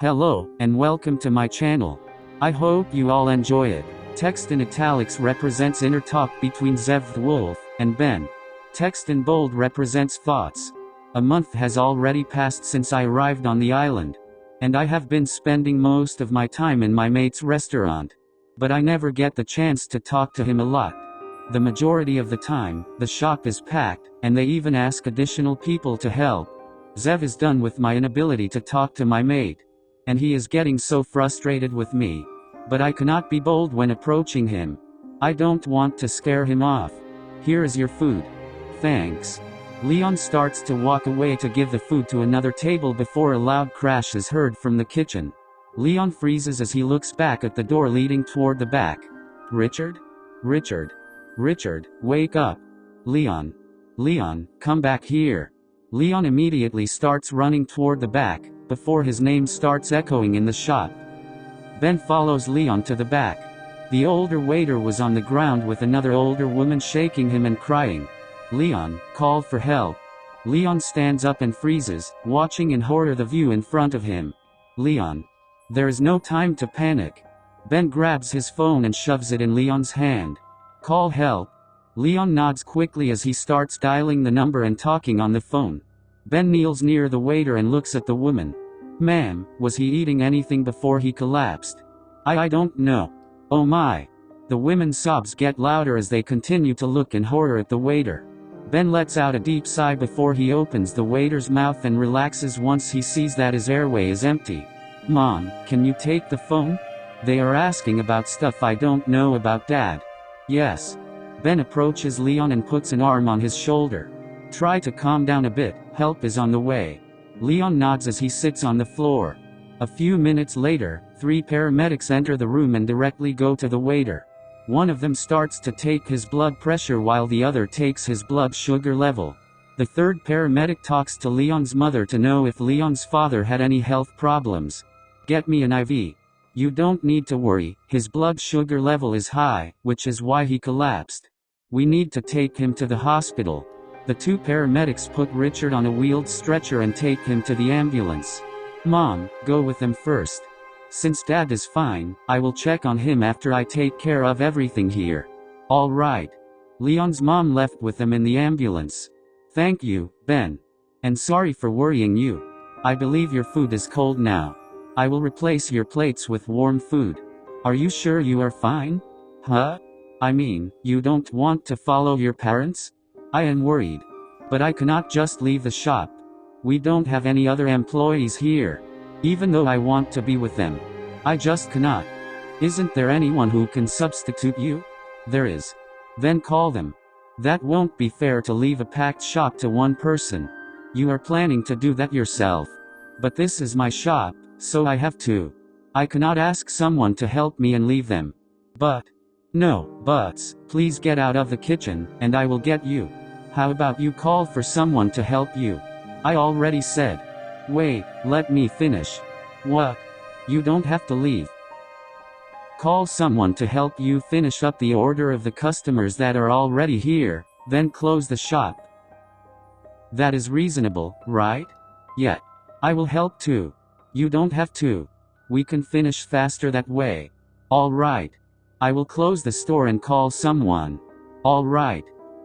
Hello, and welcome to my channel. I hope you all enjoy it. Text in italics represents inner talk between Zev the wolf and Ben. Text in bold represents thoughts. A month has already passed since I arrived on the island, and I have been spending most of my time in my mate's restaurant. But I never get the chance to talk to him a lot. The majority of the time, the shop is packed, and they even ask additional people to help. Zev is done with my inability to talk to my mate, and he is getting so frustrated with me. But I cannot be bold when approaching him. I don't want to scare him off. Here is your food. Thanks. Leon starts to walk away to give the food to another table before a loud crash is heard from the kitchen. Leon freezes as he looks back at the door leading toward the back. Richard? Richard? Richard, wake up. Leon. Leon, come back here. Leon immediately starts running toward the back, before his name starts echoing in the shop. Ben follows Leon to the back. The older waiter was on the ground with another older woman shaking him and crying. Leon, call for help. Leon stands up and freezes, watching in horror the view in front of him. Leon. There is no time to panic. Ben grabs his phone and shoves it in Leon's hand. Call help. Leon nods quickly as he starts dialing the number and talking on the phone. Ben kneels near the waiter and looks at the woman. Ma'am, was he eating anything before he collapsed? I don't know. Oh my. The women's sobs get louder as they continue to look in horror at the waiter. Ben lets out a deep sigh before he opens the waiter's mouth and relaxes once he sees that his airway is empty. Mom, can you take the phone? They are asking about stuff I don't know about, Dad. Yes. Ben approaches Leon and puts an arm on his shoulder. Try to calm down a bit, help is on the way. Leon nods as he sits on the floor. A few minutes later, 3 paramedics enter the room and directly go to the waiter. One of them starts to take his blood pressure while the other takes his blood sugar level. The third paramedic talks to Leon's mother to know if Leon's father had any health problems. Get me an IV. You don't need to worry, his blood sugar level is high, which is why he collapsed. We need to take him to the hospital. The 2 paramedics put Richard on a wheeled stretcher and take him to the ambulance. Mom, go with them first. Since Dad is fine, I will check on him after I take care of everything here. All right. Leon's mom left with them in the ambulance. Thank you, Ben. And sorry for worrying you. I believe your food is cold now. I will replace your plates with warm food. Are you sure you are fine? Huh? I mean, you don't want to follow your parents? I am worried. But I cannot just leave the shop. We don't have any other employees here. Even though I want to be with them, I just cannot. Isn't there anyone who can substitute you? There is. Then call them. That won't be fair to leave a packed shop to one person. You are planning to do that yourself. But this is my shop, so I have to. I cannot ask someone to help me and leave them. But. No buts, please get out of the kitchen, and I will get you. How about you call for someone to help you? I already said. Wait, let me finish. What? You don't have to leave. Call someone to help you finish up the order of the customers that are already here, then close the shop. That is reasonable, right? Yeah. I will help too. You don't have to. We can finish faster that way. All right. I will close the store and call someone. All right.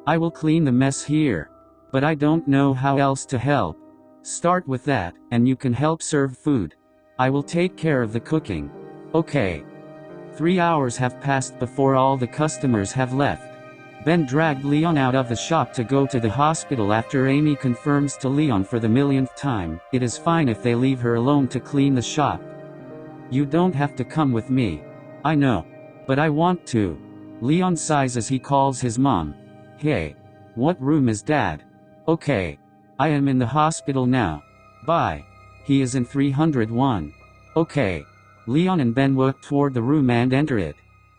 I will clean the mess here. But I don't know how else to help. Start with that, and you can help serve food. I will take care of the cooking. Okay. 3 hours have passed before all the customers have left. Ben dragged Leon out of the shop to go to the hospital after Amy confirms to Leon for the millionth time, it is fine if they leave her alone to clean the shop. You don't have to come with me. I know. But I want to. Leon sighs as he calls his mom. Hey. What room is Dad? Okay. I am in the hospital now. Bye. He is in 301. Okay. Leon and Ben walk toward the room and enter it.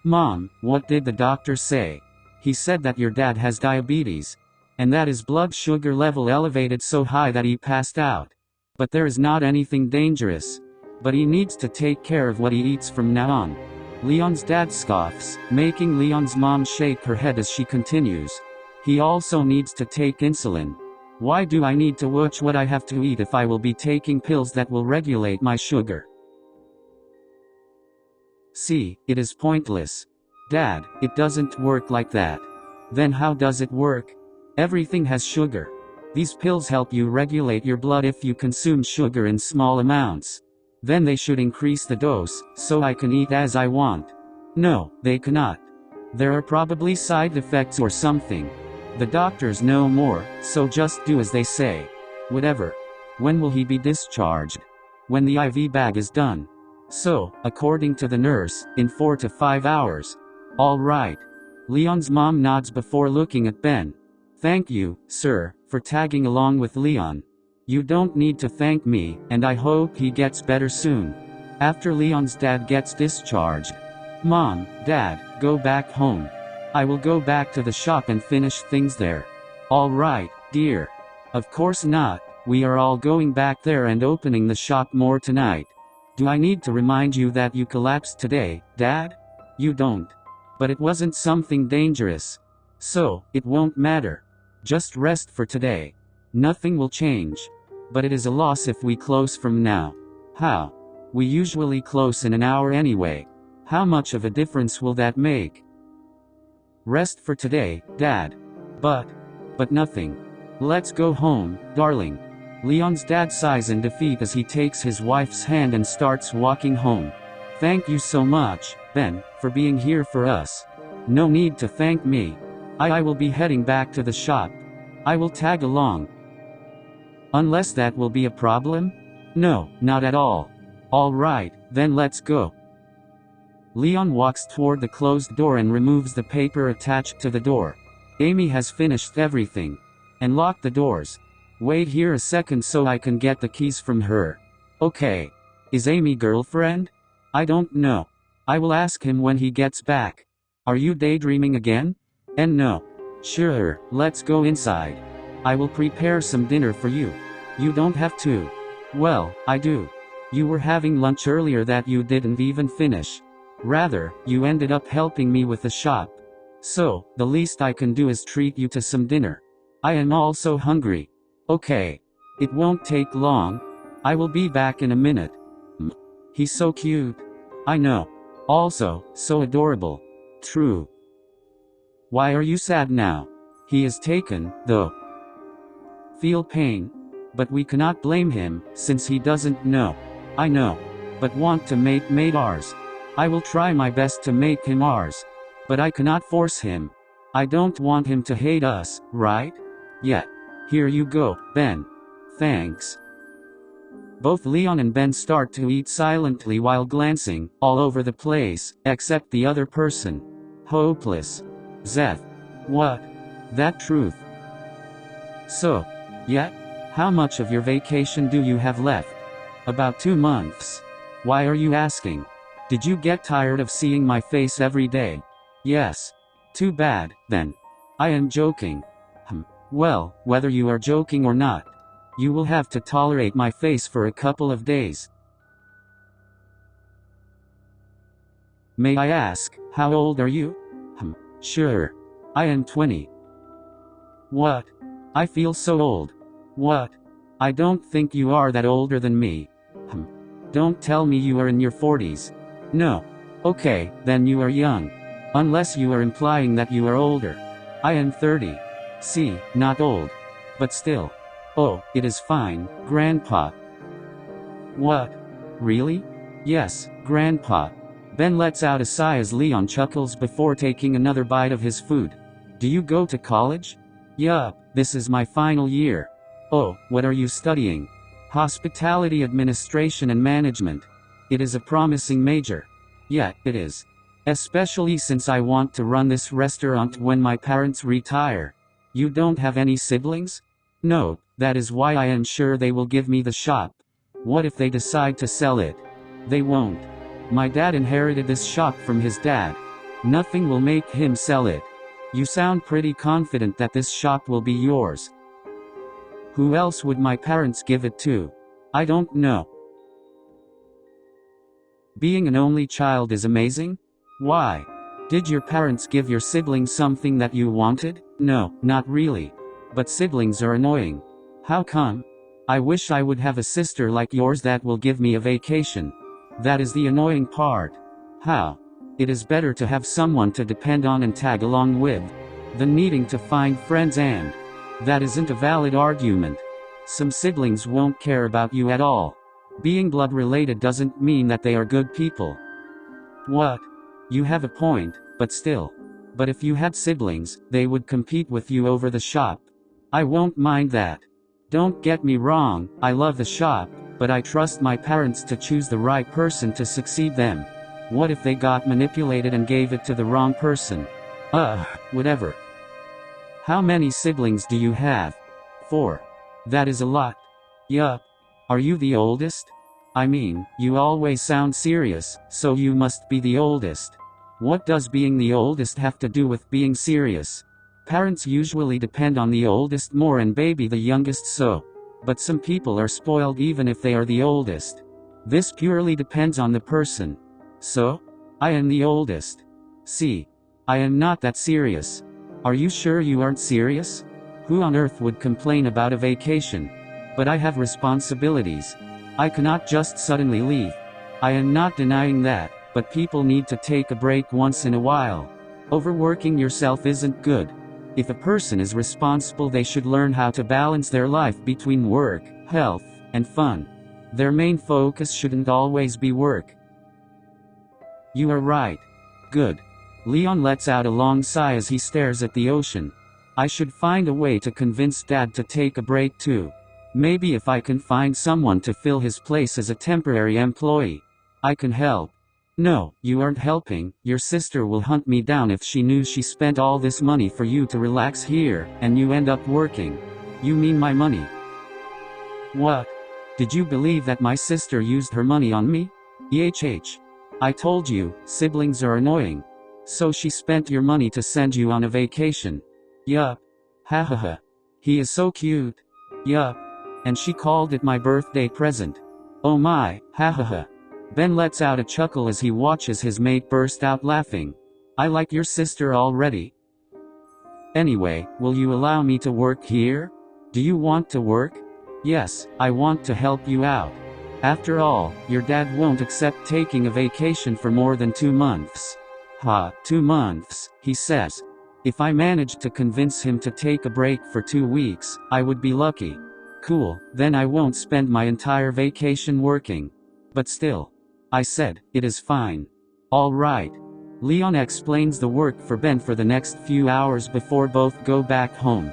Mom, what did the doctor say? He said that your dad has diabetes. And that his blood sugar level elevated so high that he passed out. But there is not anything dangerous. But he needs to take care of what he eats from now on. Leon's dad scoffs, making Leon's mom shake her head as she continues. He also needs to take insulin. Why do I need to watch what I have to eat if I will be taking pills that will regulate my sugar? See, it is pointless. Dad, it doesn't work like that. Then how does it work? Everything has sugar. These pills help you regulate your blood if you consume sugar in small amounts. Then they should increase the dose, so I can eat as I want. No, they cannot. There are probably side effects or something. The doctors know more, so just do as they say. Whatever. When will he be discharged? When the IV bag is done. So, according to the nurse, in 4 to 5 hours. All right. Leon's mom nods before looking at Ben. Thank you, sir, for tagging along with Leon. You don't need to thank me, and I hope he gets better soon. After Leon's dad gets discharged. Mom, Dad, go back home. I will go back to the shop and finish things there. All right, dear. Of course not, we are all going back there and opening the shop more tonight. Do I need to remind you that you collapsed today, Dad? You don't. But it wasn't something dangerous. So, it won't matter. Just rest for today. Nothing will change. But it is a loss if we close from now. How? We usually close in an hour anyway. How much of a difference will that make? Rest for today, Dad. But nothing. Let's go home, darling. Leon's dad sighs in defeat as he takes his wife's hand and starts walking home. Thank you so much, Ben, for being here for us. No need to thank me. I will be heading back to the shop. I will tag along. Unless that will be a problem? No, not at all. All right, then let's go. Leon walks toward the closed door and removes the paper attached to the door. Amy has finished everything. And locked the doors. Wait here a second so I can get the keys from her. Okay. Is Amy girlfriend? I don't know. I will ask him when he gets back. Are you daydreaming again? And no. Sure, let's go inside. I will prepare some dinner for you. You don't have to. Well, I do. You were having lunch earlier that you didn't even finish. Rather, you ended up helping me with the shop. So, the least I can do is treat you to some dinner. I am also hungry. Okay. It won't take long. I will be back in a minute. He's so cute. I know. Also, so adorable. True. Why are you sad now? He is taken, though. Feel pain. But we cannot blame him, since he doesn't know. I know. But want to make ours. I will try my best to make him ours. But I cannot force him. I don't want him to hate us, right? Yet. Here you go, Ben. Thanks. Both Leon and Ben start to eat silently while glancing all over the place, except the other person. Hopeless. Zeth. What? That truth. So. Yet? How much of your vacation do you have left? About 2 months. Why are you asking? Did you get tired of seeing my face every day? Yes. Too bad, then. I am joking. Well, whether you are joking or not, you will have to tolerate my face for a couple of days. May I ask, how old are you? Sure. I am 20. What? I feel so old. What? I don't think you are that older than me. Don't tell me you are in your 40s. No. Okay, then you are young. Unless you are implying that you are older. I am 30. See, not old. But still. Oh, it is fine, Grandpa. What? Really? Yes, Grandpa. Ben lets out a sigh as Leon chuckles before taking another bite of his food. Do you go to college? Yup, this is my final year. Oh, what are you studying? Hospitality Administration and Management. It is a promising major. Yeah, it is. Especially since I want to run this restaurant when my parents retire. You don't have any siblings? No, that is why I am sure they will give me the shop. What if they decide to sell it? They won't. My dad inherited this shop from his dad. Nothing will make him sell it. You sound pretty confident that this shop will be yours. Who else would my parents give it to? I don't know. Being an only child is amazing? Why? Did your parents give your siblings something that you wanted? No, not really. But siblings are annoying. How come? I wish I would have a sister like yours that will give me a vacation. That is the annoying part. How? It is better to have someone to depend on and tag along with, than needing to find friends, and that isn't a valid argument. Some siblings won't care about you at all. Being blood related doesn't mean that they are good people. What? You have a point, but still. But if you had siblings, they would compete with you over the shop. I won't mind that. Don't get me wrong, I love the shop, but I trust my parents to choose the right person to succeed them. What if they got manipulated and gave it to the wrong person? Whatever. How many siblings do you have? 4. That is a lot. Yup. Are you the oldest? I mean, you always sound serious, so you must be the oldest. What does being the oldest have to do with being serious? Parents usually depend on the oldest more and baby the youngest, so. But some people are spoiled even if they are the oldest. This purely depends on the person. So? I am the oldest. See. I am not that serious. Are you sure you aren't serious? Who on earth would complain about a vacation? But I have responsibilities. I cannot just suddenly leave. I am not denying that, but people need to take a break once in a while. Overworking yourself isn't good. If a person is responsible, they should learn how to balance their life between work, health, and fun. Their main focus shouldn't always be work. You are right. Good. Leon lets out a long sigh as he stares at the ocean. I should find a way to convince Dad to take a break too. Maybe if I can find someone to fill his place as a temporary employee, I can help. No, you aren't helping. Your sister will hunt me down if she knew she spent all this money for you to relax here, and you end up working. You mean my money? What? Did you believe that my sister used her money on me? I told you, siblings are annoying. So she spent your money to send you on a vacation. Yup. Hahaha. He is so cute. Yup. And she called it my birthday present. Oh my, hahaha. Ben lets out a chuckle as he watches his mate burst out laughing. I like your sister already. Anyway, will you allow me to work here? Do you want to work? Yes, I want to help you out. After all, your dad won't accept taking a vacation for more than 2 months. 2 months, he says. If I managed to convince him to take a break for 2 weeks, I would be lucky. Cool, then I won't spend my entire vacation working. But still. I said, it is fine. All right. Leon explains the work for Ben for the next few hours before both go back home.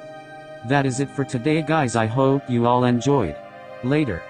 That is it for today, guys. I hope you all enjoyed. Later.